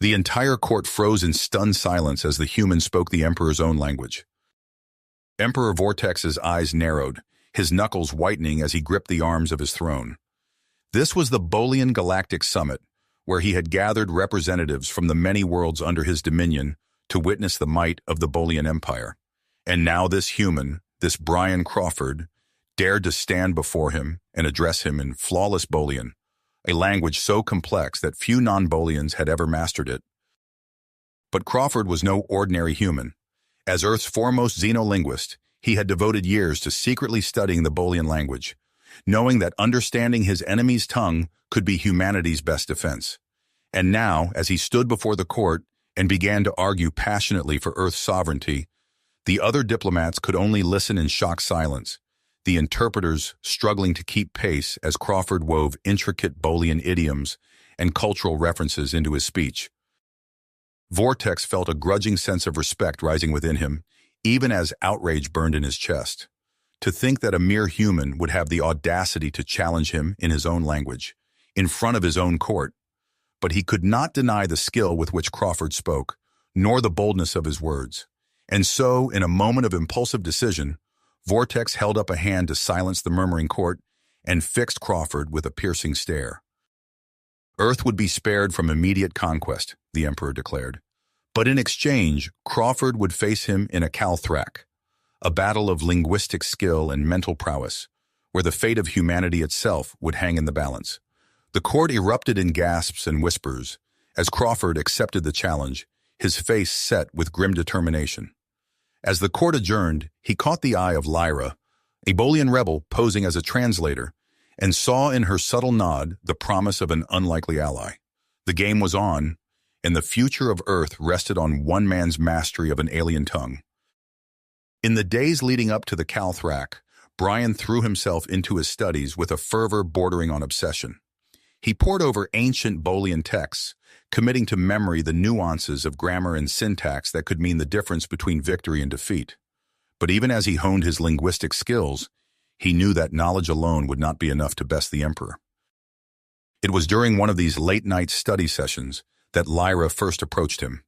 The entire court froze in stunned silence as the human spoke the Emperor's own language. Emperor Vortex's eyes narrowed, his knuckles whitening as he gripped the arms of his throne. This was the Bolian Galactic Summit, where he had gathered representatives from the many worlds under his dominion to witness the might of the Bolian Empire. And now this human, this Brian Crawford, dared to stand before him and address him in flawless Bolian, a language so complex that few non-Bolians had ever mastered it. But Crawford was no ordinary human. As Earth's foremost xenolinguist, he had devoted years to secretly studying the Bolian language, knowing that understanding his enemy's tongue could be humanity's best defense. And now, as he stood before the court and began to argue passionately for Earth's sovereignty, the other diplomats could only listen in shocked silence, the interpreters struggling to keep pace as Crawford wove intricate Bolian idioms and cultural references into his speech. Vortex felt a grudging sense of respect rising within him, even as outrage burned in his chest. To think that a mere human would have the audacity to challenge him in his own language, in front of his own court. But he could not deny the skill with which Crawford spoke, nor the boldness of his words. And so, in a moment of impulsive decision, Vortex held up a hand to silence the murmuring court and fixed Crawford with a piercing stare. Earth would be spared from immediate conquest, the Emperor declared. But in exchange, Crawford would face him in a Calthrak, a battle of linguistic skill and mental prowess, where the fate of humanity itself would hang in the balance. The court erupted in gasps and whispers as Crawford accepted the challenge, his face set with grim determination. As the court adjourned, he caught the eye of Lyra, a Bolian rebel posing as a translator, and saw in her subtle nod the promise of an unlikely ally. The game was on, and the future of Earth rested on one man's mastery of an alien tongue. In the days leading up to the Calthrak, Brian threw himself into his studies with a fervor bordering on obsession. He pored over ancient Bolian texts, committing to memory the nuances of grammar and syntax that could mean the difference between victory and defeat. But even as he honed his linguistic skills, he knew that knowledge alone would not be enough to best the Emperor. It was during one of these late-night study sessions that Lyra first approached him.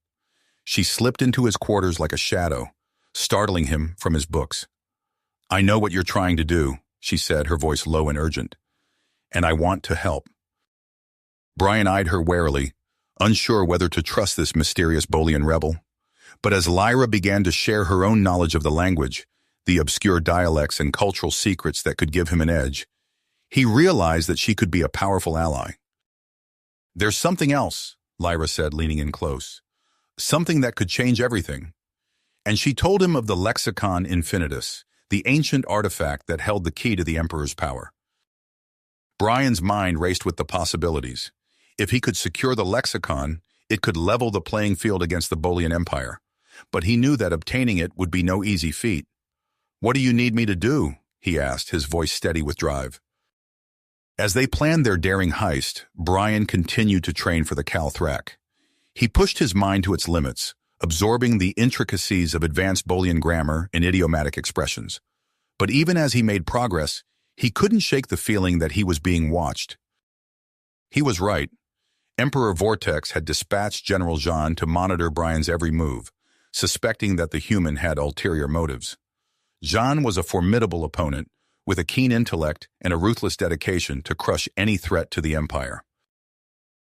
She slipped into his quarters like a shadow, startling him from his books. "I know what you're trying to do," she said, her voice low and urgent. "And I want to help." Brian eyed her warily, unsure whether to trust this mysterious Bolian rebel. But as Lyra began to share her own knowledge of the language, the obscure dialects and cultural secrets that could give him an edge, he realized that she could be a powerful ally. "There's something else," Lyra said, leaning in close. "Something that could change everything." And she told him of the Lexicon Infinitus, the ancient artifact that held the key to the Emperor's power. Brian's mind raced with the possibilities. If he could secure the lexicon, it could level the playing field against the Bolian Empire. But he knew that obtaining it would be no easy feat. "What do you need me to do?" he asked, his voice steady with drive. As they planned their daring heist, Brian continued to train for the Calthrak. He pushed his mind to its limits, absorbing the intricacies of advanced Bolian grammar and idiomatic expressions. But even as he made progress, he couldn't shake the feeling that he was being watched. He was right. Emperor Vortex had dispatched General Jean to monitor Brian's every move, suspecting that the human had ulterior motives. Jean was a formidable opponent, with a keen intellect and a ruthless dedication to crush any threat to the Empire.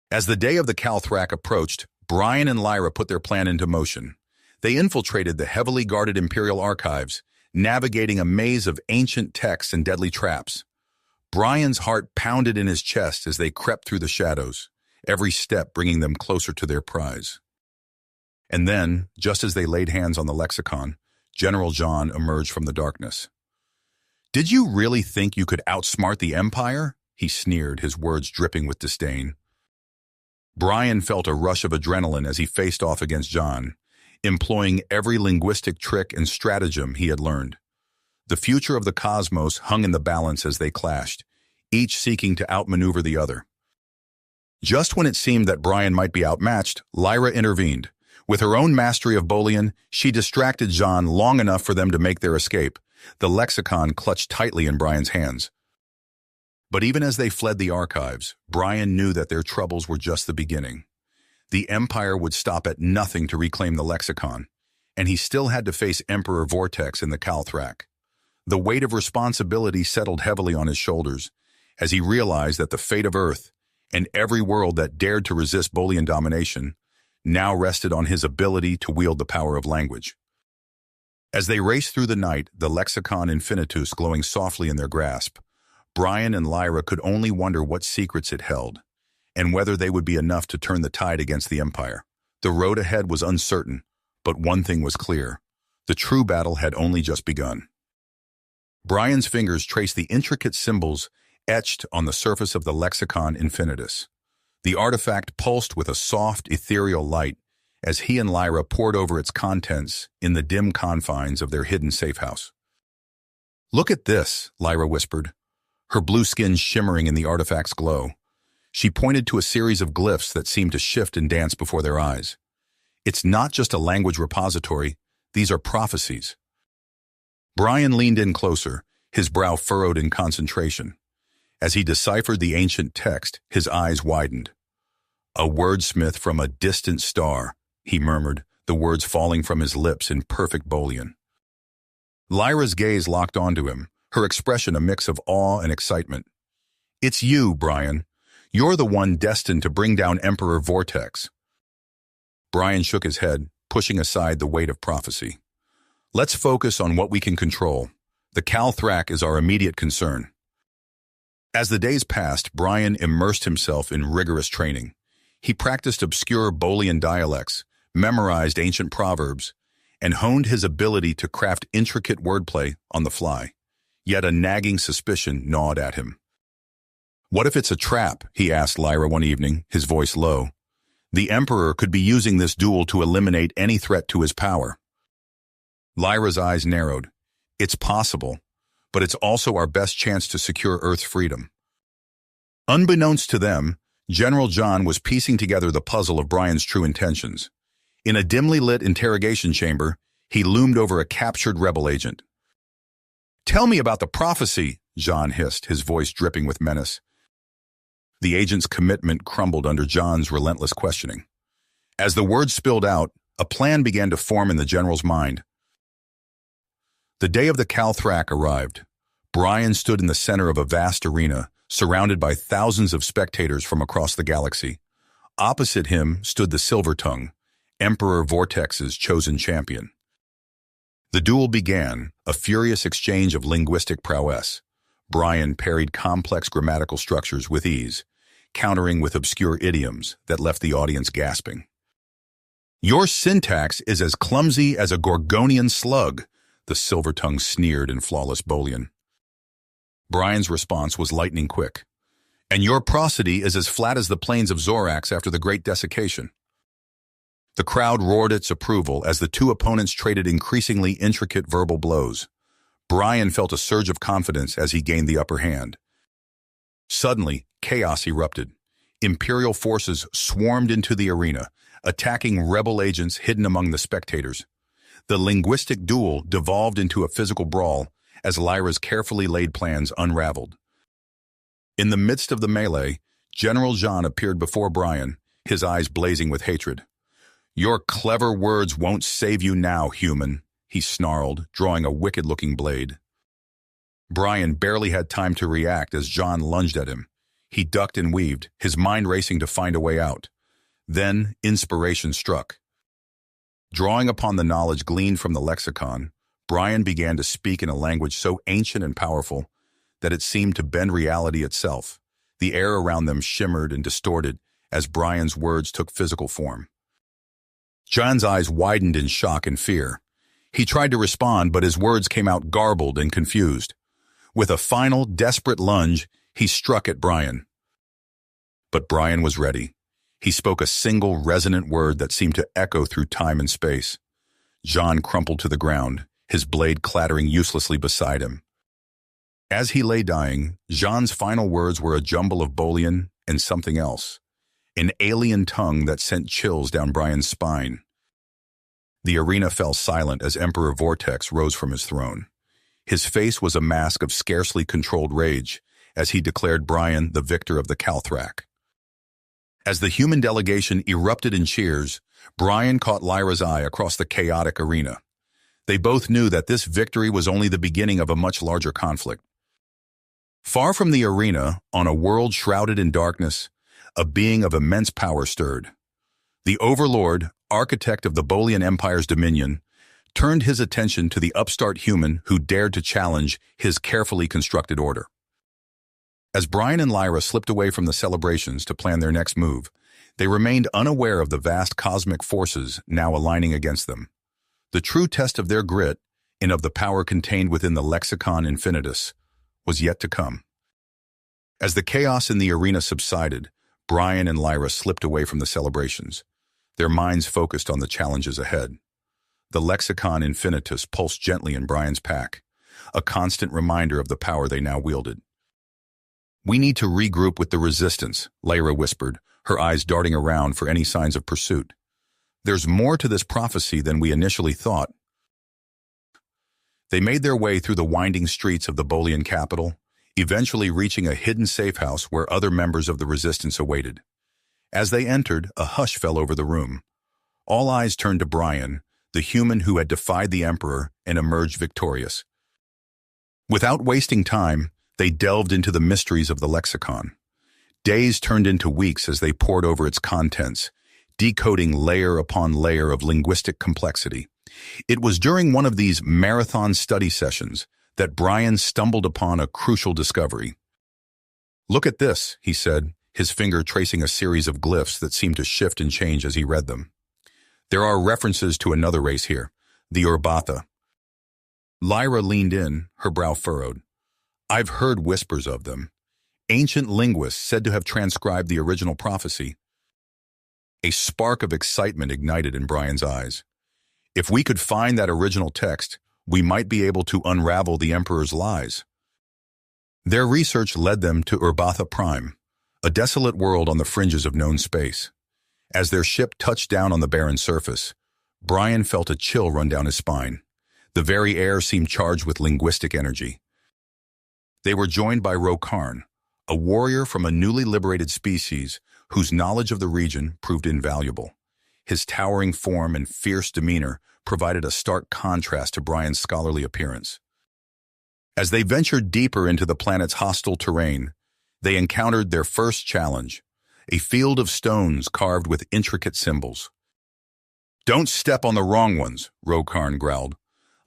As the day of the Calthrak approached, Brian and Lyra put their plan into motion. They infiltrated the heavily guarded Imperial archives, navigating a maze of ancient texts and deadly traps. Brian's heart pounded in his chest as they crept through the shadows, every step bringing them closer to their prize. And then, just as they laid hands on the lexicon, General Jean emerged from the darkness. "Did you really think you could outsmart the Empire?" he sneered, his words dripping with disdain. Brian felt a rush of adrenaline as he faced off against Jean, employing every linguistic trick and stratagem he had learned. The future of the cosmos hung in the balance as they clashed, each seeking to outmaneuver the other. Just when it seemed that Brian might be outmatched, Lyra intervened. With her own mastery of Bolian, she distracted Jean long enough for them to make their escape, the lexicon clutched tightly in Brian's hands. But even as they fled the archives, Brian knew that their troubles were just the beginning. The Empire would stop at nothing to reclaim the lexicon, and he still had to face Emperor Vortex in the Calthrak. The weight of responsibility settled heavily on his shoulders as he realized that the fate of Earth and every world that dared to resist Bolian domination now rested on his ability to wield the power of language. As they raced through the night, the lexicon infinitus glowing softly in their grasp, Brian and Lyra could only wonder what secrets it held, and whether they would be enough to turn the tide against the Empire. The road ahead was uncertain, but one thing was clear. The true battle had only just begun. Brian's fingers traced the intricate symbols etched on the surface of the lexicon infinitus. The artifact pulsed with a soft, ethereal light as he and Lyra pored over its contents in the dim confines of their hidden safe house. "Look at this," Lyra whispered, her blue skin shimmering in the artifact's glow. She pointed to a series of glyphs that seemed to shift and dance before their eyes. "It's not just a language repository, these are prophecies." Brian leaned in closer, his brow furrowed in concentration. As he deciphered the ancient text, his eyes widened. "A wordsmith from a distant star," he murmured, the words falling from his lips in perfect Bolian. Lyra's gaze locked onto him, her expression a mix of awe and excitement. "It's you, Brian. You're the one destined to bring down Emperor Vortex." Brian shook his head, pushing aside the weight of prophecy. "Let's focus on what we can control. The Calthrak is our immediate concern." As the days passed, Brian immersed himself in rigorous training. He practiced obscure Bolian dialects, memorized ancient proverbs, and honed his ability to craft intricate wordplay on the fly. Yet a nagging suspicion gnawed at him. "What if it's a trap?" he asked Lyra one evening, his voice low. "The Emperor could be using this duel to eliminate any threat to his power." Lyra's eyes narrowed. "It's possible, but it's also our best chance to secure Earth's freedom." Unbeknownst to them, General John was piecing together the puzzle of Brian's true intentions. In a dimly lit interrogation chamber, he loomed over a captured rebel agent. "Tell me about the prophecy," John hissed, his voice dripping with menace. The agent's commitment crumbled under John's relentless questioning. As the words spilled out, a plan began to form in the general's mind. The day of the Calthrak arrived. Brian stood in the center of a vast arena, surrounded by thousands of spectators from across the galaxy. Opposite him stood the Silver Tongue, Emperor Vortex's chosen champion. The duel began, a furious exchange of linguistic prowess. Brian parried complex grammatical structures with ease, countering with obscure idioms that left the audience gasping. "Your syntax is as clumsy as a Gorgonian slug," the Silver Tongue sneered in flawless Bolian. Brian's response was lightning quick. "And your prosody is as flat as the plains of Zorax after the Great Desiccation." The crowd roared its approval as the two opponents traded increasingly intricate verbal blows. Brian felt a surge of confidence as he gained the upper hand. Suddenly, chaos erupted. Imperial forces swarmed into the arena, attacking rebel agents hidden among the spectators. The linguistic duel devolved into a physical brawl as Lyra's carefully laid plans unraveled. In the midst of the melee, General John appeared before Brian, his eyes blazing with hatred. "Your clever words won't save you now, human," he snarled, drawing a wicked-looking blade. Brian barely had time to react as John lunged at him. He ducked and weaved, his mind racing to find a way out. Then inspiration struck. Drawing upon the knowledge gleaned from the lexicon, Brian began to speak in a language so ancient and powerful that it seemed to bend reality itself. The air around them shimmered and distorted as Brian's words took physical form. John's eyes widened in shock and fear. He tried to respond, but his words came out garbled and confused. With a final, desperate lunge, he struck at Brian. But Brian was ready. He spoke a single resonant word that seemed to echo through time and space. John crumpled to the ground, his blade clattering uselessly beside him. As he lay dying, Jean's final words were a jumble of Bolian and something else, an alien tongue that sent chills down Brian's spine. The arena fell silent as Emperor Vortex rose from his throne. His face was a mask of scarcely controlled rage as he declared Brian the victor of the Calthrak. As the human delegation erupted in cheers, Brian caught Lyra's eye across the chaotic arena. They both knew that this victory was only the beginning of a much larger conflict. Far from the arena, on a world shrouded in darkness, a being of immense power stirred. The Overlord, architect of the Bolian Empire's dominion, turned his attention to the upstart human who dared to challenge his carefully constructed order. As Brian and Lyra slipped away from the celebrations to plan their next move, they remained unaware of the vast cosmic forces now aligning against them. The true test of their grit, and of the power contained within the Lexicon Infinitus, was yet to come. As the chaos in the arena subsided, Brian and Lyra slipped away from the celebrations, their minds focused on the challenges ahead. The Lexicon Infinitus pulsed gently in Brian's pack, a constant reminder of the power they now wielded. "We need to regroup with the resistance," Lyra whispered, her eyes darting around for any signs of pursuit. "There's more to this prophecy than we initially thought." They made their way through the winding streets of the Bolian capital, eventually reaching a hidden safe house where other members of the resistance awaited. As they entered, a hush fell over the room. All eyes turned to Brian, the human who had defied the Emperor and emerged victorious. Without wasting time, they delved into the mysteries of the lexicon. Days turned into weeks as they pored over its contents, decoding layer upon layer of linguistic complexity. It was during one of these marathon study sessions that Brian stumbled upon a crucial discovery. "Look at this," he said, his finger tracing a series of glyphs that seemed to shift and change as he read them. "There are references to another race here, the Urbatha." Lyra leaned in, her brow furrowed. "I've heard whispers of them. Ancient linguists said to have transcribed the original prophecy." A spark of excitement ignited in Brian's eyes. "If we could find that original text, we might be able to unravel the Emperor's lies." Their research led them to Urbatha Prime, a desolate world on the fringes of known space. As their ship touched down on the barren surface, Brian felt a chill run down his spine. The very air seemed charged with linguistic energy. They were joined by Rokarn, a warrior from a newly liberated species whose knowledge of the region proved invaluable. His towering form and fierce demeanor provided a stark contrast to Brian's scholarly appearance. As they ventured deeper into the planet's hostile terrain, they encountered their first challenge, a field of stones carved with intricate symbols. "Don't step on the wrong ones," Rokarn growled.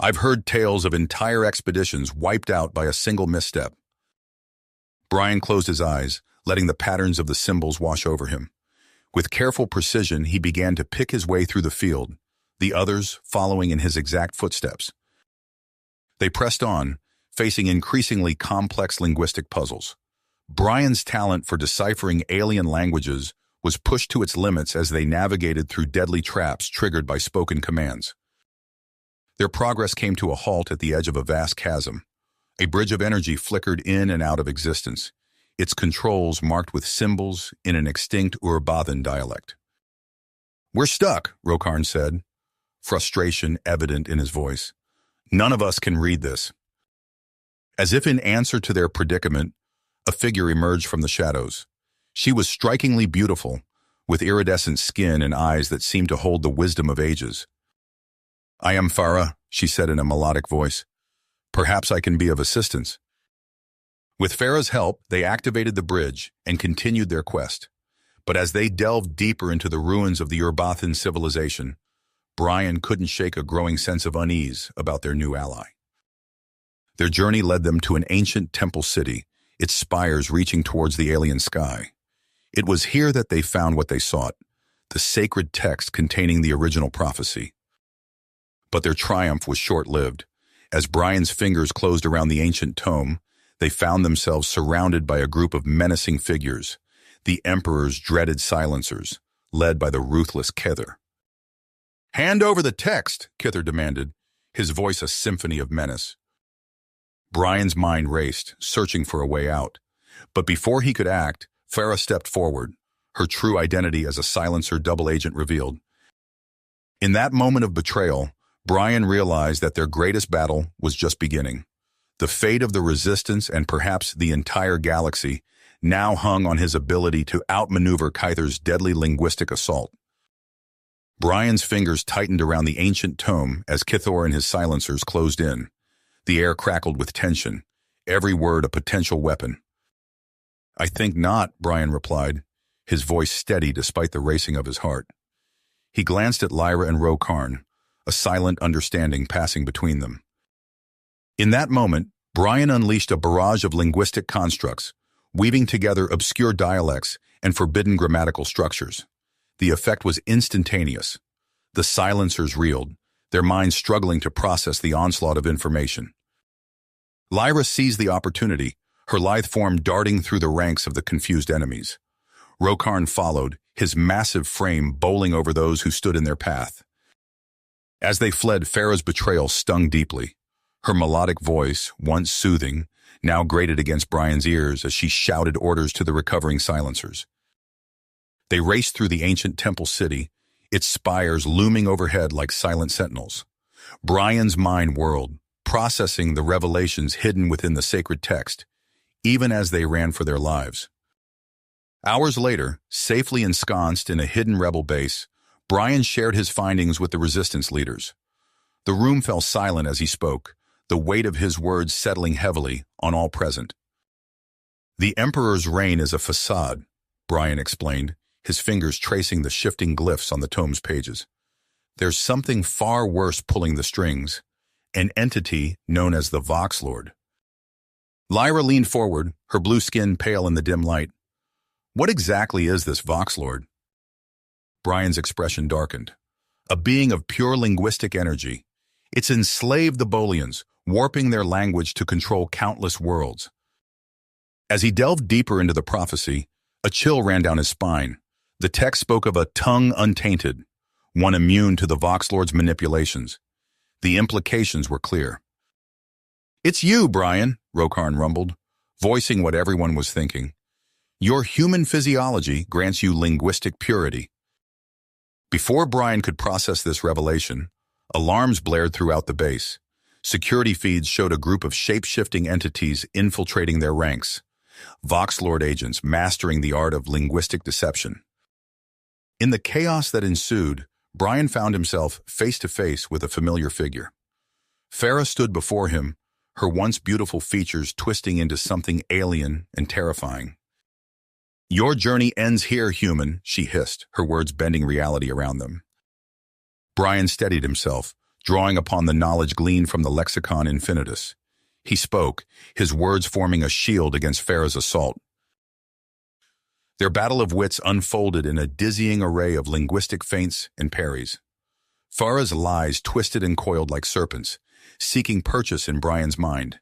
"I've heard tales of entire expeditions wiped out by a single misstep." Brian closed his eyes, letting the patterns of the symbols wash over him. With careful precision, he began to pick his way through the field, the others following in his exact footsteps. They pressed on, facing increasingly complex linguistic puzzles. Brian's talent for deciphering alien languages was pushed to its limits as they navigated through deadly traps triggered by spoken commands. Their progress came to a halt at the edge of a vast chasm. A bridge of energy flickered in and out of existence, its controls marked with symbols in an extinct Urbathan dialect. "We're stuck," Rokarn said, frustration evident in his voice. "None of us can read this." As if in answer to their predicament, a figure emerged from the shadows. She was strikingly beautiful, with iridescent skin and eyes that seemed to hold the wisdom of ages. "I am Farah," she said in a melodic voice. "Perhaps I can be of assistance." With Farah's help, they activated the bridge and continued their quest. But as they delved deeper into the ruins of the Urbathan civilization, Brian couldn't shake a growing sense of unease about their new ally. Their journey led them to an ancient temple city, its spires reaching towards the alien sky. It was here that they found what they sought, the sacred text containing the original prophecy. But their triumph was short-lived. As Brian's fingers closed around the ancient tome, they found themselves surrounded by a group of menacing figures, the Emperor's dreaded silencers, led by the ruthless Kether. "Hand over the text," Kether demanded, his voice a symphony of menace. Brian's mind raced, searching for a way out. But before he could act, Farah stepped forward, her true identity as a silencer double agent revealed. In that moment of betrayal, Brian realized that their greatest battle was just beginning. The fate of the Resistance and perhaps the entire galaxy now hung on his ability to outmaneuver Kyther's deadly linguistic assault. Brian's fingers tightened around the ancient tome as Kithor and his silencers closed in. The air crackled with tension, every word a potential weapon. "I think not," Brian replied, his voice steady despite the racing of his heart. He glanced at Lyra and Rokarn, a silent understanding passing between them. In that moment, Brian unleashed a barrage of linguistic constructs, weaving together obscure dialects and forbidden grammatical structures. The effect was instantaneous. The silencers reeled, their minds struggling to process the onslaught of information. Lyra seized the opportunity, her lithe form darting through the ranks of the confused enemies. Rokarn followed, his massive frame bowling over those who stood in their path. As they fled, Farah's betrayal stung deeply. Her melodic voice, once soothing, now grated against Brian's ears as she shouted orders to the recovering silencers. They raced through the ancient temple city, its spires looming overhead like silent sentinels. Brian's mind whirled, processing the revelations hidden within the sacred text, even as they ran for their lives. Hours later, safely ensconced in a hidden rebel base, Brian shared his findings with the resistance leaders. The room fell silent as he spoke, the weight of his words settling heavily on all present. "The Emperor's reign is a facade," Brian explained, his fingers tracing the shifting glyphs on the tome's pages. "There's something far worse pulling the strings, an entity known as the Voxlord." Lyra leaned forward, her blue skin pale in the dim light. "What exactly is this Voxlord?" Brian's expression darkened. "A being of pure linguistic energy. It's enslaved the Bolians, warping their language to control countless worlds." As he delved deeper into the prophecy, a chill ran down his spine. The text spoke of a tongue untainted, one immune to the Voxlord's manipulations. The implications were clear. "It's you, Brian," Rokarn rumbled, voicing what everyone was thinking. "Your human physiology grants you linguistic purity." Before Brian could process this revelation, alarms blared throughout the base. Security feeds showed a group of shape-shifting entities infiltrating their ranks, Voxlord agents mastering the art of linguistic deception. In the chaos that ensued, Brian found himself face-to-face with a familiar figure. Farah stood before him, her once beautiful features twisting into something alien and terrifying. "Your journey ends here, human," she hissed, her words bending reality around them. Brian steadied himself, drawing upon the knowledge gleaned from the Lexicon Infinitus. He spoke, his words forming a shield against Farah's assault. Their battle of wits unfolded in a dizzying array of linguistic feints and parries. Farah's lies twisted and coiled like serpents, seeking purchase in Brian's mind.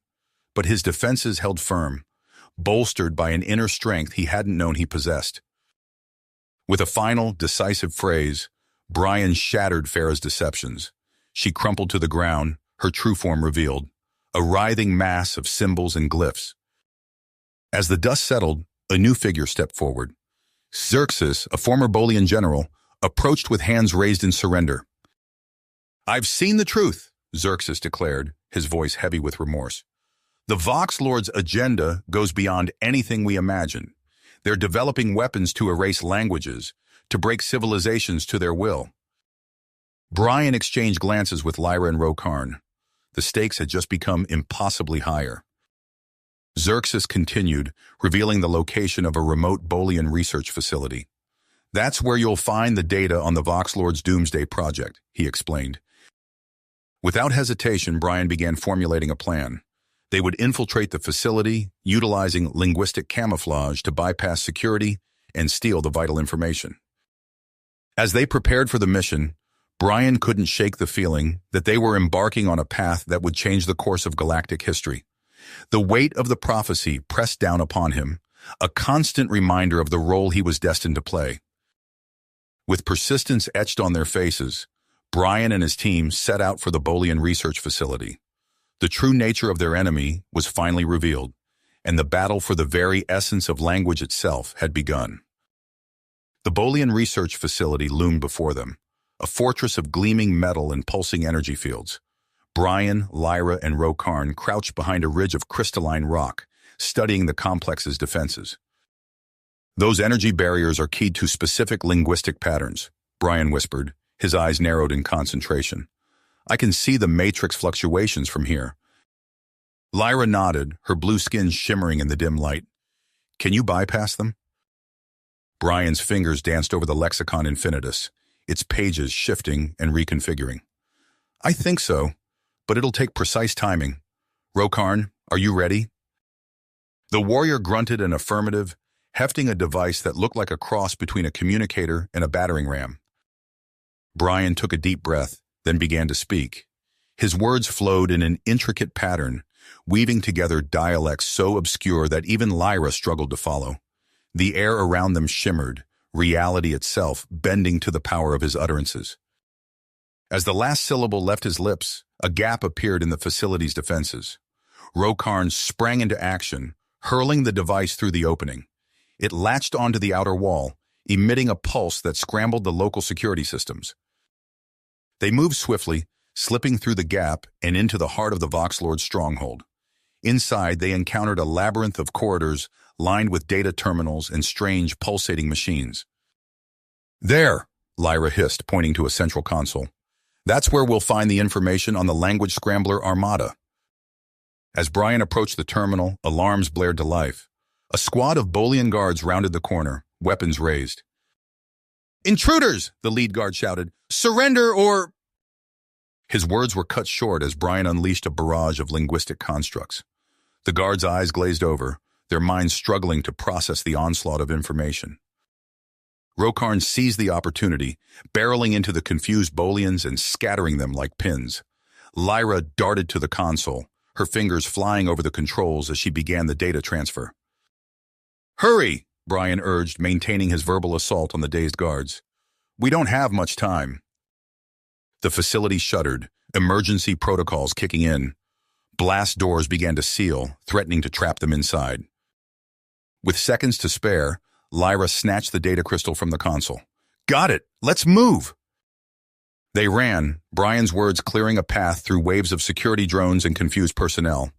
But his defenses held firm, bolstered by an inner strength he hadn't known he possessed. With a final, decisive phrase, Brian shattered Farah's deceptions. She crumpled to the ground, her true form revealed, a writhing mass of symbols and glyphs. As the dust settled, a new figure stepped forward. Xerxes, a former Bolian general, approached with hands raised in surrender. "I've seen the truth," Xerxes declared, his voice heavy with remorse. "The Voxlord's agenda goes beyond anything we imagine. They're developing weapons to erase languages, to break civilizations to their will." Brian exchanged glances with Lyra and Rokarn. The stakes had just become impossibly higher. Xerxes continued, revealing the location of a remote Bolian research facility. "That's where you'll find the data on the Voxlord's Doomsday Project," he explained. Without hesitation, Brian began formulating a plan. They would infiltrate the facility, utilizing linguistic camouflage to bypass security and steal the vital information. As they prepared for the mission, Brian couldn't shake the feeling that they were embarking on a path that would change the course of galactic history. The weight of the prophecy pressed down upon him, a constant reminder of the role he was destined to play. With persistence etched on their faces, Brian and his team set out for the Bolian research facility. The true nature of their enemy was finally revealed, and the battle for the very essence of language itself had begun. The Bolian research facility loomed before them, a fortress of gleaming metal and pulsing energy fields. Brian, Lyra, and Rokarn crouched behind a ridge of crystalline rock, studying the complex's defenses. Those energy barriers are keyed to specific linguistic patterns, Brian whispered, his eyes narrowed in concentration. I can see the matrix fluctuations from here. Lyra nodded, her blue skin shimmering in the dim light. Can you bypass them? Brian's fingers danced over the lexicon infinitus, its pages shifting and reconfiguring. I think so, but it'll take precise timing. Rokarn, are you ready? The warrior grunted an affirmative, hefting a device that looked like a cross between a communicator and a battering ram. Brian took a deep breath, then began to speak. His words flowed in an intricate pattern, weaving together dialects so obscure that even Lyra struggled to follow. The air around them shimmered, reality itself bending to the power of his utterances. As the last syllable left his lips, a gap appeared in the facility's defenses. Rokarn sprang into action, hurling the device through the opening. It latched onto the outer wall, emitting a pulse that scrambled the local security systems. They moved swiftly, slipping through the gap and into the heart of the Voxlord's stronghold. Inside, they encountered a labyrinth of corridors lined with data terminals and strange, pulsating machines. There, Lyra hissed, pointing to a central console. That's where we'll find the information on the language scrambler Armada. As Brian approached the terminal, alarms blared to life. A squad of Bolian guards rounded the corner, weapons raised. Intruders! The lead guard shouted. Surrender or... His words were cut short as Brian unleashed a barrage of linguistic constructs. The guards' eyes glazed over, their minds struggling to process the onslaught of information. Rokarn seized the opportunity, barreling into the confused Bolians and scattering them like pins. Lyra darted to the console, her fingers flying over the controls as she began the data transfer. Hurry, Brian urged, maintaining his verbal assault on the dazed guards. We don't have much time. The facility shuddered, emergency protocols kicking in. Blast doors began to seal, threatening to trap them inside. With seconds to spare, Lyra snatched the data crystal from the console. Got it! Let's move! They ran, Brian's words clearing a path through waves of security drones and confused personnel.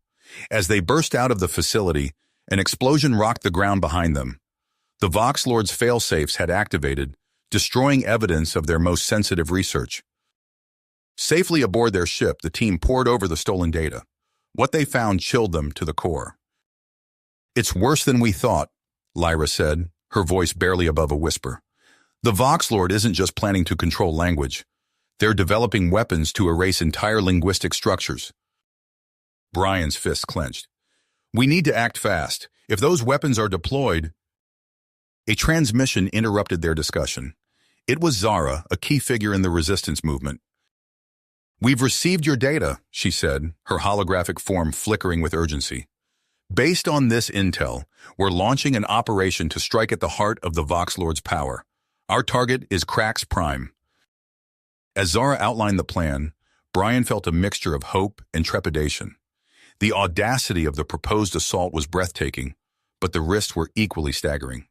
As they burst out of the facility, an explosion rocked the ground behind them. The Voxlord's failsafes had activated, destroying evidence of their most sensitive research. Safely aboard their ship, the team pored over the stolen data. What they found chilled them to the core. It's worse than we thought, Lyra said, her voice barely above a whisper. The Voxlord isn't just planning to control language. They're developing weapons to erase entire linguistic structures. Brian's fists clenched. We need to act fast. If those weapons are deployed... A transmission interrupted their discussion. It was Zara, a key figure in the resistance movement. We've received your data, she said, her holographic form flickering with urgency. Based on this intel, we're launching an operation to strike at the heart of the Voxlord's power. Our target is Krax Prime. As Zara outlined the plan, Brian felt a mixture of hope and trepidation. The audacity of the proposed assault was breathtaking, but the risks were equally staggering.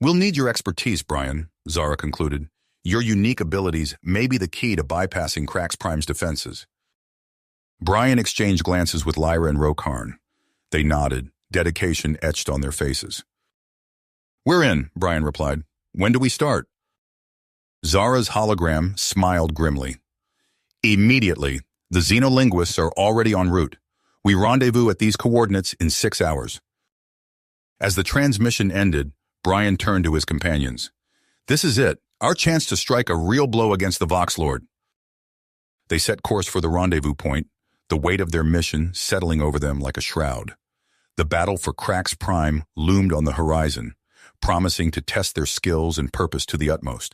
We'll need your expertise, Brian, Zara concluded. Your unique abilities may be the key to bypassing Krax Prime's defenses. Brian exchanged glances with Lyra and Rokarn. They nodded, dedication etched on their faces. We're in, Brian replied. When do we start? Zara's hologram smiled grimly. Immediately. The xenolinguists are already en route. We rendezvous at these coordinates in 6 hours. As the transmission ended, Brian turned to his companions. This is it, our chance to strike a real blow against the Voxlord. They set course for the rendezvous point, the weight of their mission settling over them like a shroud. The battle for Krax Prime loomed on the horizon, promising to test their skills and purpose to the utmost.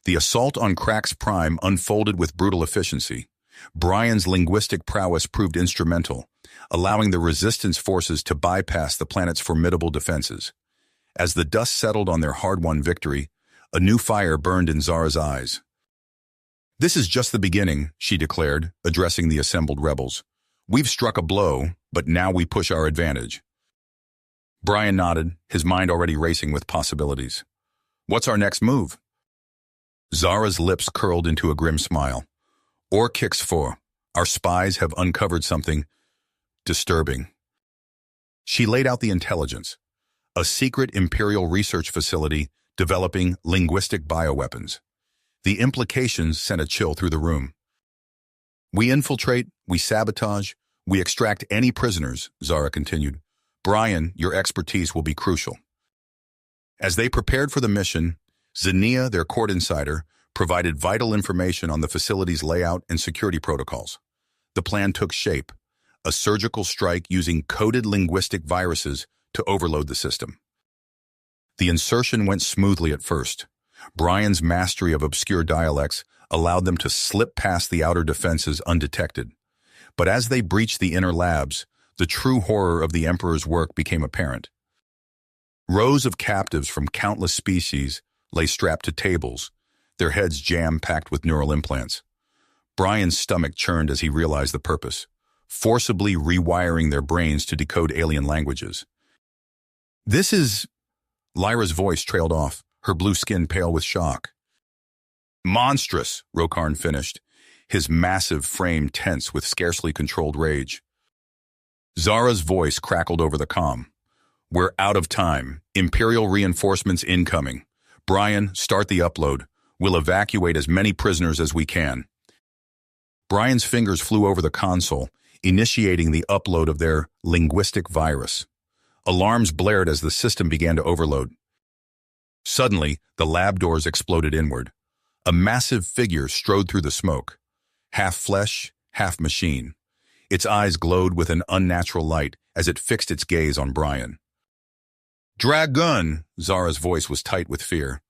The assault on Krax Prime unfolded with brutal efficiency. Brian's linguistic prowess proved instrumental, allowing the resistance forces to bypass the planet's formidable defenses. As the dust settled on their hard-won victory, a new fire burned in Zara's eyes. This is just the beginning, she declared, addressing the assembled rebels. We've struck a blow, but now we push our advantage. Brian nodded, his mind already racing with possibilities. What's our next move? Zara's lips curled into a grim smile. Orcs 4. Our spies have uncovered something disturbing. She laid out the intelligence. a secret Imperial research facility developing linguistic bioweapons. The implications sent a chill through the room. We infiltrate, we sabotage, we extract any prisoners, Zara continued. Brian, your expertise will be crucial. As they prepared for the mission, Zinnia, their court insider, provided vital information on the facility's layout and security protocols. The plan took shape, a surgical strike using coded linguistic viruses to overload the system. The insertion went smoothly at first. Brian's mastery of obscure dialects allowed them to slip past the outer defenses undetected. But as they breached the inner labs, the true horror of the Emperor's work became apparent. Rows of captives from countless species lay strapped to tables, their heads jam-packed with neural implants. Brian's stomach churned as he realized the purpose, forcibly rewiring their brains to decode alien languages. This is... Lyra's voice trailed off, her blue skin pale with shock. Monstrous, Rokarn finished, his massive frame tense with scarcely controlled rage. Zara's voice crackled over the comm. We're out of time. Imperial reinforcements incoming. Brian, start the upload. We'll evacuate as many prisoners as we can. Brian's fingers flew over the console, initiating the upload of their linguistic virus. Alarms blared as the system began to overload. Suddenly, the lab doors exploded inward. A massive figure strode through the smoke. Half flesh, half machine. Its eyes glowed with an unnatural light as it fixed its gaze on Brian. Dragon! Zara's voice was tight with fear.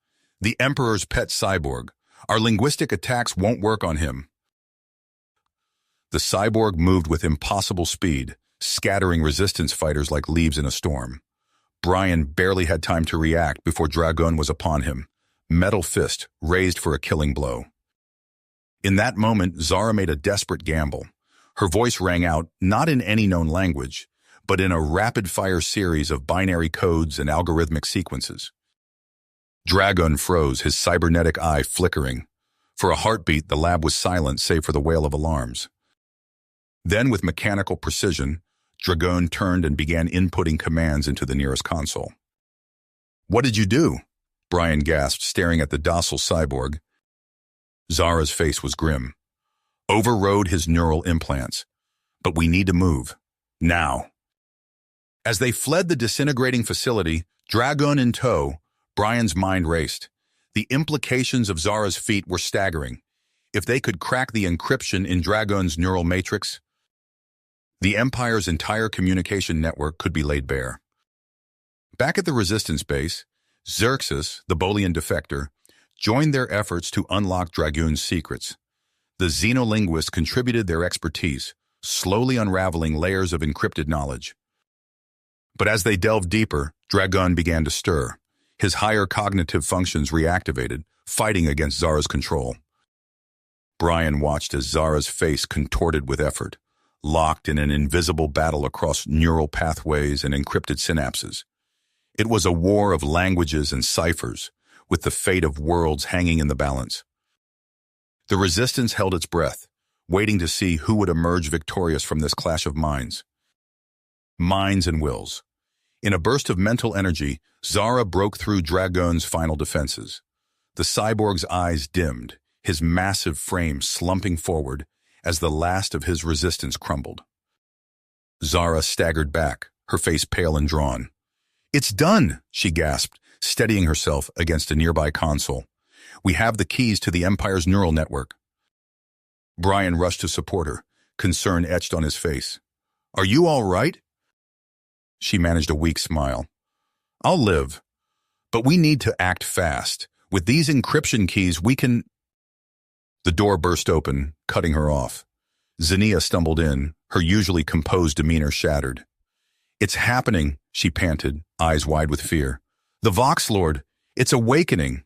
The Emperor's pet cyborg. Our linguistic attacks won't work on him. The cyborg moved with impossible speed, scattering resistance fighters like leaves in a storm. Brian barely had time to react before Dragon was upon him, metal fist raised for a killing blow. In that moment, Zara made a desperate gamble. Her voice rang out not in any known language, but in a rapid-fire series of binary codes and algorithmic sequences. Dragon froze, his cybernetic eye flickering. For a heartbeat, the lab was silent save for the wail of alarms. Then, with mechanical precision, Dragon turned and began inputting commands into the nearest console. What did you do? Brian gasped, staring at the docile cyborg. Zara's face was grim. Overrode his neural implants. But we need to move. Now. As they fled the disintegrating facility, Dragon in tow, Brian's mind raced. The implications of Zara's feat were staggering. If they could crack the encryption in Dragon's neural matrix, the Empire's entire communication network could be laid bare. Back at the Resistance base, Xerxes, the Bolian defector, joined their efforts to unlock Dragoon's secrets. The xenolinguists contributed their expertise, slowly unraveling layers of encrypted knowledge. But as they delved deeper, Dragon began to stir. His higher cognitive functions reactivated, fighting against Zara's control. Brian watched as Zara's face contorted with effort, locked in an invisible battle across neural pathways and encrypted synapses. It was a war of languages and ciphers, with the fate of worlds hanging in the balance. The Resistance held its breath, waiting to see who would emerge victorious from this clash of minds. Minds and wills. In a burst of mental energy, Zara broke through Dragon's final defenses. The cyborg's eyes dimmed, his massive frame slumping forward as the last of his resistance crumbled. Zara staggered back, her face pale and drawn. It's done, she gasped, steadying herself against a nearby console. We have the keys to the Empire's neural network. Brian rushed to support her, concern etched on his face. Are you all right? She managed a weak smile. I'll live. But we need to act fast. With these encryption keys, we can... The door burst open, cutting her off. Zinnia stumbled in, her usually composed demeanor shattered. It's happening, she panted, eyes wide with fear. The Vox Lord, it's awakening.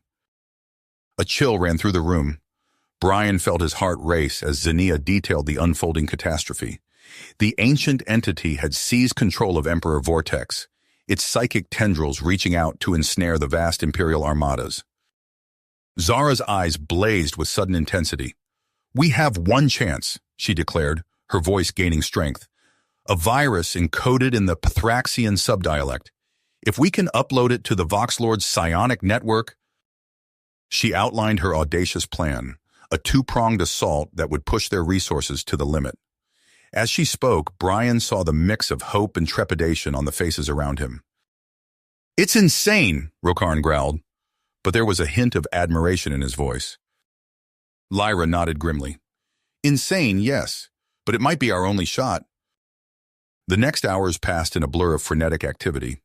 A chill ran through the room. Brian felt his heart race as Zinnia detailed the unfolding catastrophe. The ancient entity had seized control of Emperor Vortex, its psychic tendrils reaching out to ensnare the vast Imperial armadas. Zara's eyes blazed with sudden intensity. We have one chance, she declared, her voice gaining strength. A virus encoded in the Pathraxian subdialect. If we can upload it to the Voxlord's psionic network, she outlined her audacious plan, a two-pronged assault that would push their resources to the limit. As she spoke, Brian saw the mix of hope and trepidation on the faces around him. "It's insane," Rokarn growled, but there was a hint of admiration in his voice. Lyra nodded grimly. "Insane, yes, but it might be our only shot." The next hours passed in a blur of frenetic activity.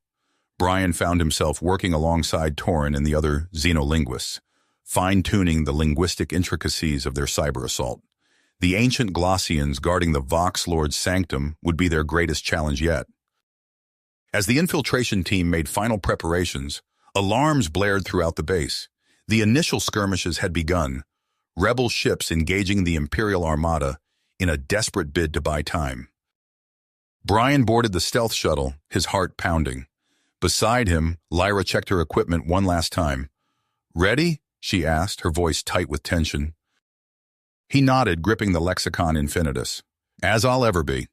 Brian found himself working alongside Torin and the other xenolinguists, fine-tuning the linguistic intricacies of their cyber assault. The ancient Glossians guarding the Voxlord's sanctum would be their greatest challenge yet. As the infiltration team made final preparations, alarms blared throughout the base. The initial skirmishes had begun, rebel ships engaging the Imperial Armada in a desperate bid to buy time. Brian boarded the stealth shuttle, his heart pounding. Beside him, Lyra checked her equipment one last time. "Ready?" she asked, her voice tight with tension. He nodded, gripping the Lexicon Infinitus. "As I'll ever be."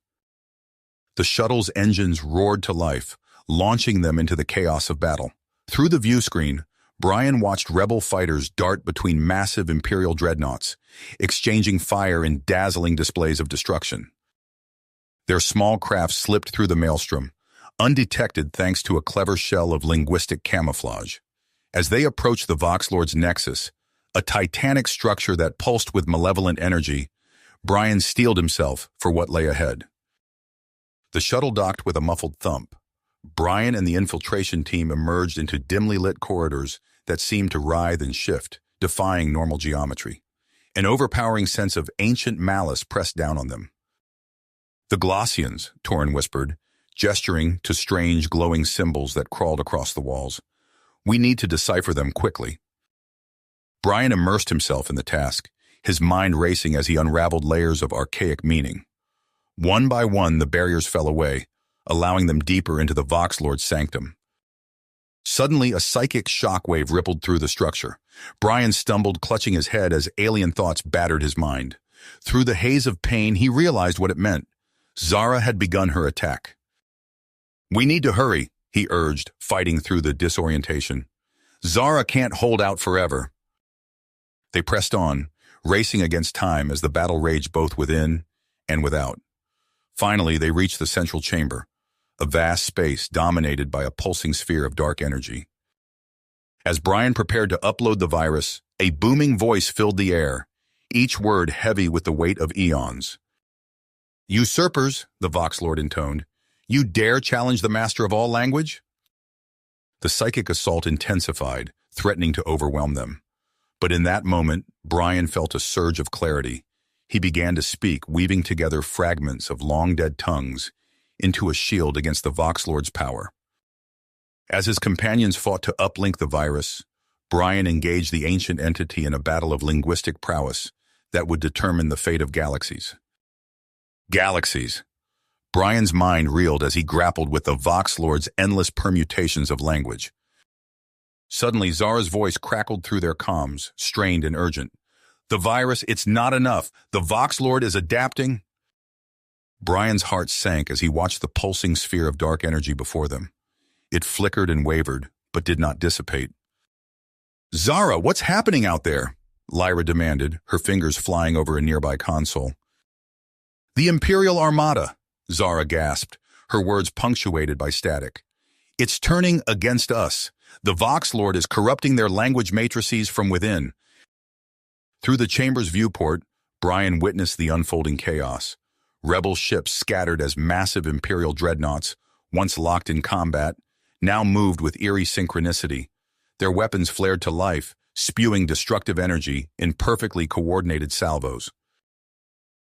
The shuttle's engines roared to life, launching them into the chaos of battle. Through the view screen, Brian watched rebel fighters dart between massive Imperial dreadnoughts, exchanging fire in dazzling displays of destruction. Their small craft slipped through the maelstrom, undetected thanks to a clever shell of linguistic camouflage. As they approached the Voxlord's nexus, a titanic structure that pulsed with malevolent energy, Brian steeled himself for what lay ahead. The shuttle docked with a muffled thump. Brian and the infiltration team emerged into dimly lit corridors that seemed to writhe and shift, defying normal geometry. An overpowering sense of ancient malice pressed down on them. "The Glossians," Torin whispered, gesturing to strange glowing symbols that crawled across the walls. "We need to decipher them quickly." Brian immersed himself in the task, his mind racing as he unraveled layers of archaic meaning. One by one, the barriers fell away, allowing them deeper into the Voxlord's sanctum. Suddenly, a psychic shockwave rippled through the structure. Brian stumbled, clutching his head as alien thoughts battered his mind. Through the haze of pain, he realized what it meant. Zara had begun her attack. "We need to hurry," he urged, fighting through the disorientation. "Zara can't hold out forever." They pressed on, racing against time as the battle raged both within and without. Finally, they reached the central chamber, a vast space dominated by a pulsing sphere of dark energy. As Brian prepared to upload the virus, a booming voice filled the air, each word heavy with the weight of eons. "Usurpers," the Voxlord intoned, "you dare challenge the master of all language?" The psychic assault intensified, threatening to overwhelm them. But in that moment, Brian felt a surge of clarity. He began to speak, weaving together fragments of long-dead tongues into a shield against the Voxlord's power. As his companions fought to uplink the virus, Brian engaged the ancient entity in a battle of linguistic prowess that would determine the fate of galaxies. Galaxies. Brian's mind reeled as he grappled with the Voxlord's endless permutations of language. Suddenly, Zara's voice crackled through their comms, strained and urgent. "The virus, it's not enough. The Voxlord is adapting." Brian's heart sank as he watched the pulsing sphere of dark energy before them. It flickered and wavered, but did not dissipate. "Zara, what's happening out there?" Lyra demanded, her fingers flying over a nearby console. "The Imperial Armada," Zara gasped, her words punctuated by static. "It's turning against us. The Voxlord is corrupting their language matrices from within." Through the chamber's viewport, Brian witnessed the unfolding chaos. Rebel ships scattered as massive Imperial dreadnoughts, once locked in combat, now moved with eerie synchronicity. Their weapons flared to life, spewing destructive energy in perfectly coordinated salvos.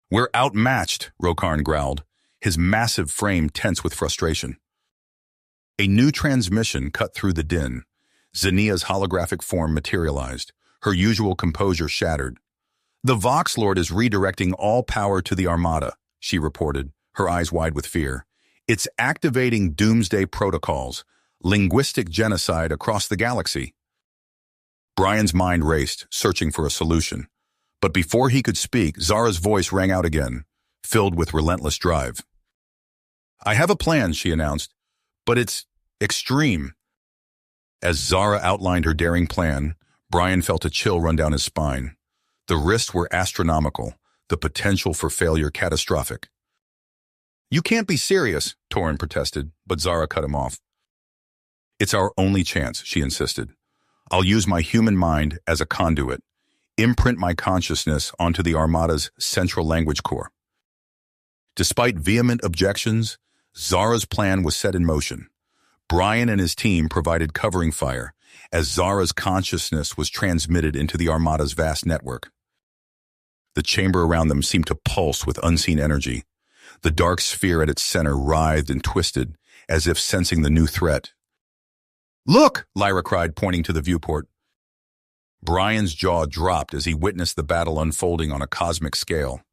"We're outmatched," Rokarn growled, his massive frame tense with frustration. A new transmission cut through the din. Zinnia's holographic form materialized, her usual composure shattered. "The Voxlord is redirecting all power to the Armada," she reported, her eyes wide with fear. "It's activating doomsday protocols, linguistic genocide across the galaxy." Brian's mind raced, searching for a solution. But before he could speak, Zara's voice rang out again, filled with relentless drive. "I have a plan," she announced, "but it's Extreme. As Zara outlined her daring plan, Brian felt a chill run down his spine. The risks were astronomical, the potential for failure catastrophic. "You can't be serious," Torin protested, but Zara cut him off. "It's our only chance," she insisted. "I'll use my human mind as a conduit, imprint my consciousness onto the Armada's central language core." Despite vehement objections, Zara's plan was set in motion. Brian and his team provided covering fire as Zara's consciousness was transmitted into the Armada's vast network. The chamber around them seemed to pulse with unseen energy. The dark sphere at its center writhed and twisted, as if sensing the new threat. "Look!" Lyra cried, pointing to the viewport. Brian's jaw dropped as he witnessed the battle unfolding on a cosmic scale.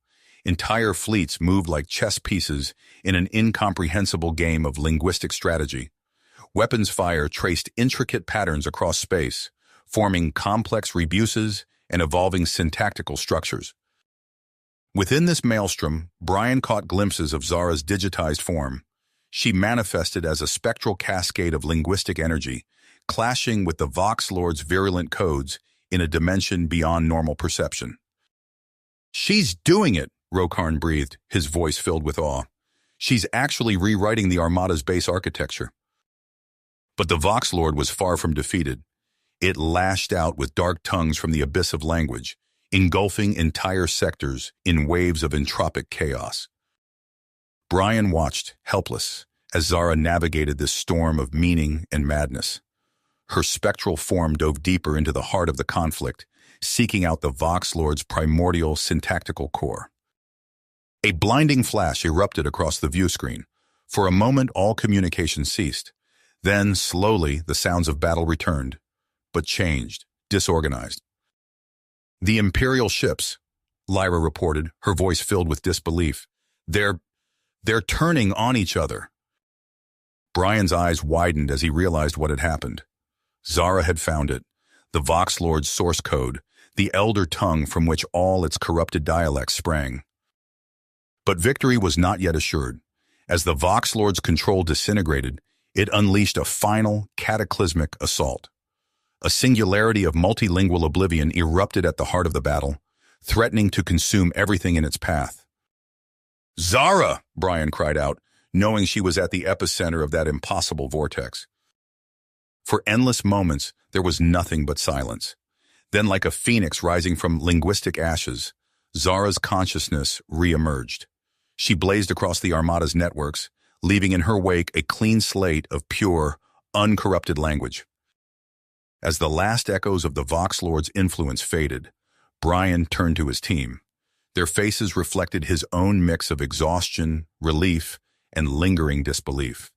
Entire fleets moved like chess pieces in an incomprehensible game of linguistic strategy. Weapons fire traced intricate patterns across space, forming complex rebuses and evolving syntactical structures. Within this maelstrom, Brian caught glimpses of Zara's digitized form. She manifested as a spectral cascade of linguistic energy, clashing with the Vox Lord's virulent codes in a dimension beyond normal perception. "She's doing it," Rokarn breathed, his voice filled with awe. "She's actually rewriting the Armada's base architecture." But the Vox Lord was far from defeated. It lashed out with dark tongues from the abyss of language, engulfing entire sectors in waves of entropic chaos. Brian watched, helpless, as Zara navigated this storm of meaning and madness. Her spectral form dove deeper into the heart of the conflict, seeking out the Vox Lord's primordial syntactical core. A blinding flash erupted across the view screen. For a moment, all communication ceased. Then, slowly, the sounds of battle returned, but changed, disorganized. "The Imperial ships," Lyra reported, her voice filled with disbelief. They're turning on each other." Brian's eyes widened as he realized what had happened. Zara had found it, the Vox Lord's source code, the elder tongue from which all its corrupted dialects sprang. But victory was not yet assured. As the Vox Lord's control disintegrated, it unleashed a final, cataclysmic assault. A singularity of multilingual oblivion erupted at the heart of the battle, threatening to consume everything in its path. "Zara!" Brian cried out, knowing she was at the epicenter of that impossible vortex. For endless moments, there was nothing but silence. Then, like a phoenix rising from linguistic ashes, Zara's consciousness re-emerged. She blazed across the Armada's networks, leaving in her wake a clean slate of pure, uncorrupted language. As the last echoes of the Vox Lord's influence faded, Brian turned to his team. Their faces reflected his own mix of exhaustion, relief, and lingering disbelief.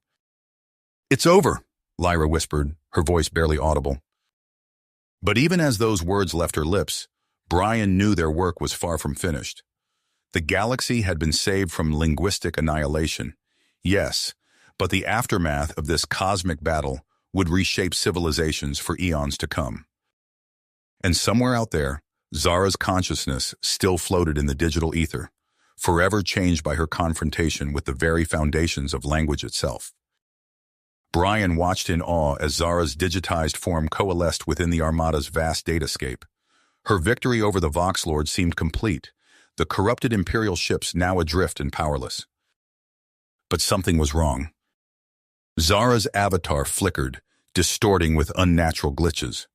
"It's over," Lyra whispered, her voice barely audible. But even as those words left her lips, Brian knew their work was far from finished. The galaxy had been saved from linguistic annihilation. Yes, but the aftermath of this cosmic battle would reshape civilizations for eons to come. And somewhere out there, Zara's consciousness still floated in the digital ether, forever changed by her confrontation with the very foundations of language itself. Brian watched in awe as Zara's digitized form coalesced within the Armada's vast datascape. Her victory over the Vox Lord seemed complete, the corrupted Imperial ships now adrift and powerless. But something was wrong. Zara's avatar flickered, distorting with unnatural glitches.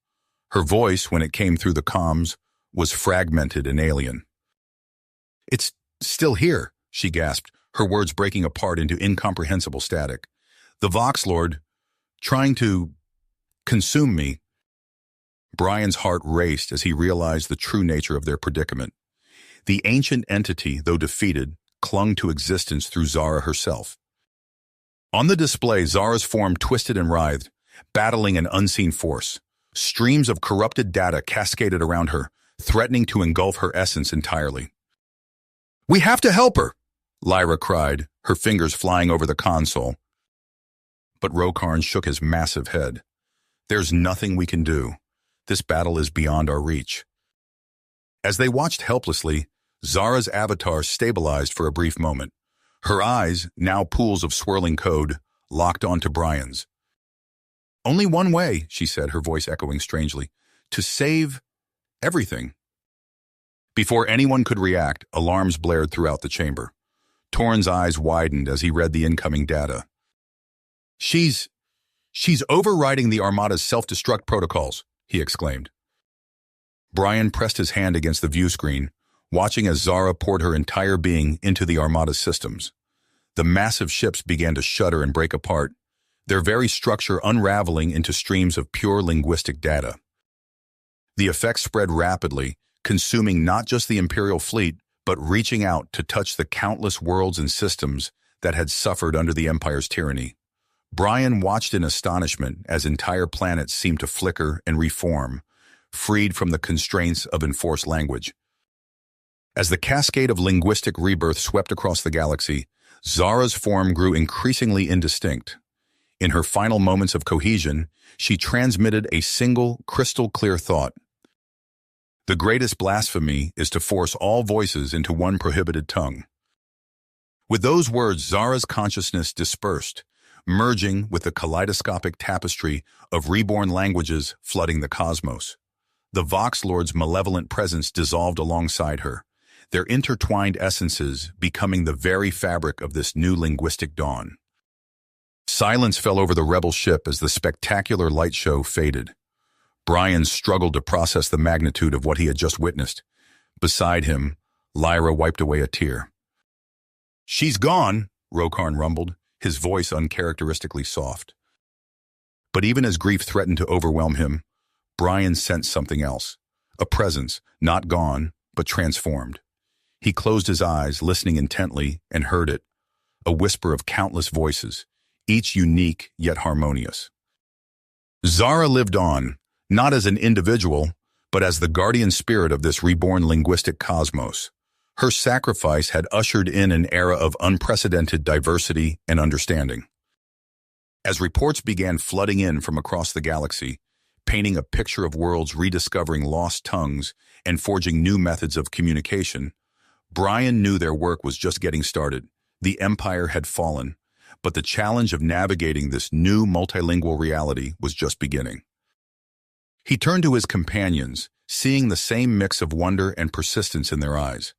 Her voice, when it came through the comms, was fragmented and alien. "It's still here," she gasped, her words breaking apart into incomprehensible static. "The Vox Lord, trying to consume me." Brian's heart raced as he realized the true nature of their predicament. The ancient entity, though defeated, clung to existence through Zara herself. On the display, Zara's form twisted and writhed, battling an unseen force. Streams of corrupted data cascaded around her, threatening to engulf her essence entirely. "We have to help her!" Lyra cried, her fingers flying over the console. But Rokarn shook his massive head. "There's nothing we can do. This battle is beyond our reach." As they watched helplessly, Zara's avatar stabilized for a brief moment. Her eyes, now pools of swirling code, locked onto Brian's. Only one way, she said, her voice echoing strangely. To save everything. Before anyone could react, alarms blared throughout the chamber. Torn's eyes widened as he read the incoming data. She's overriding the Armada's self-destruct protocols, he exclaimed. Brian pressed his hand against the view screen, watching as Zara poured her entire being into the Armada's systems. The massive ships began to shudder and break apart, their very structure unraveling into streams of pure linguistic data. The effects spread rapidly, consuming not just the Imperial fleet, but reaching out to touch the countless worlds and systems that had suffered under the Empire's tyranny. Brian watched in astonishment as entire planets seemed to flicker and reform, freed from the constraints of enforced language. As the cascade of linguistic rebirth swept across the galaxy, Zara's form grew increasingly indistinct. In her final moments of cohesion, she transmitted a single, crystal-clear thought. The greatest blasphemy is to force all voices into one prohibited tongue. With those words, Zara's consciousness dispersed, merging with the kaleidoscopic tapestry of reborn languages flooding the cosmos. The Vox Lord's malevolent presence dissolved alongside her, their intertwined essences becoming the very fabric of this new linguistic dawn. Silence fell over the rebel ship as the spectacular light show faded. Brian struggled to process the magnitude of what he had just witnessed. Beside him, Lyra wiped away a tear. "She's gone," Rokarn rumbled, his voice uncharacteristically soft. But even as grief threatened to overwhelm him, Brian sensed something else, a presence, not gone, but transformed. He closed his eyes, listening intently, and heard it, a whisper of countless voices, each unique yet harmonious. Zara lived on, not as an individual, but as the guardian spirit of this reborn linguistic cosmos. Her sacrifice had ushered in an era of unprecedented diversity and understanding. As reports began flooding in from across the galaxy, painting a picture of worlds rediscovering lost tongues and forging new methods of communication, Brian knew their work was just getting started. The Empire had fallen, but the challenge of navigating this new multilingual reality was just beginning. He turned to his companions, seeing the same mix of wonder and persistence in their eyes.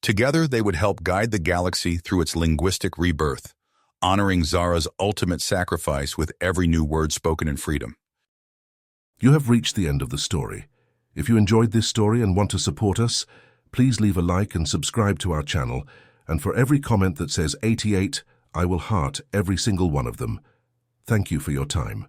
Together, they would help guide the galaxy through its linguistic rebirth, honoring Zara's ultimate sacrifice with every new word spoken in freedom. You have reached the end of the story. If you enjoyed this story and want to support us, please leave a like and subscribe to our channel, and for every comment that says 88, I will heart every single one of them. Thank you for your time.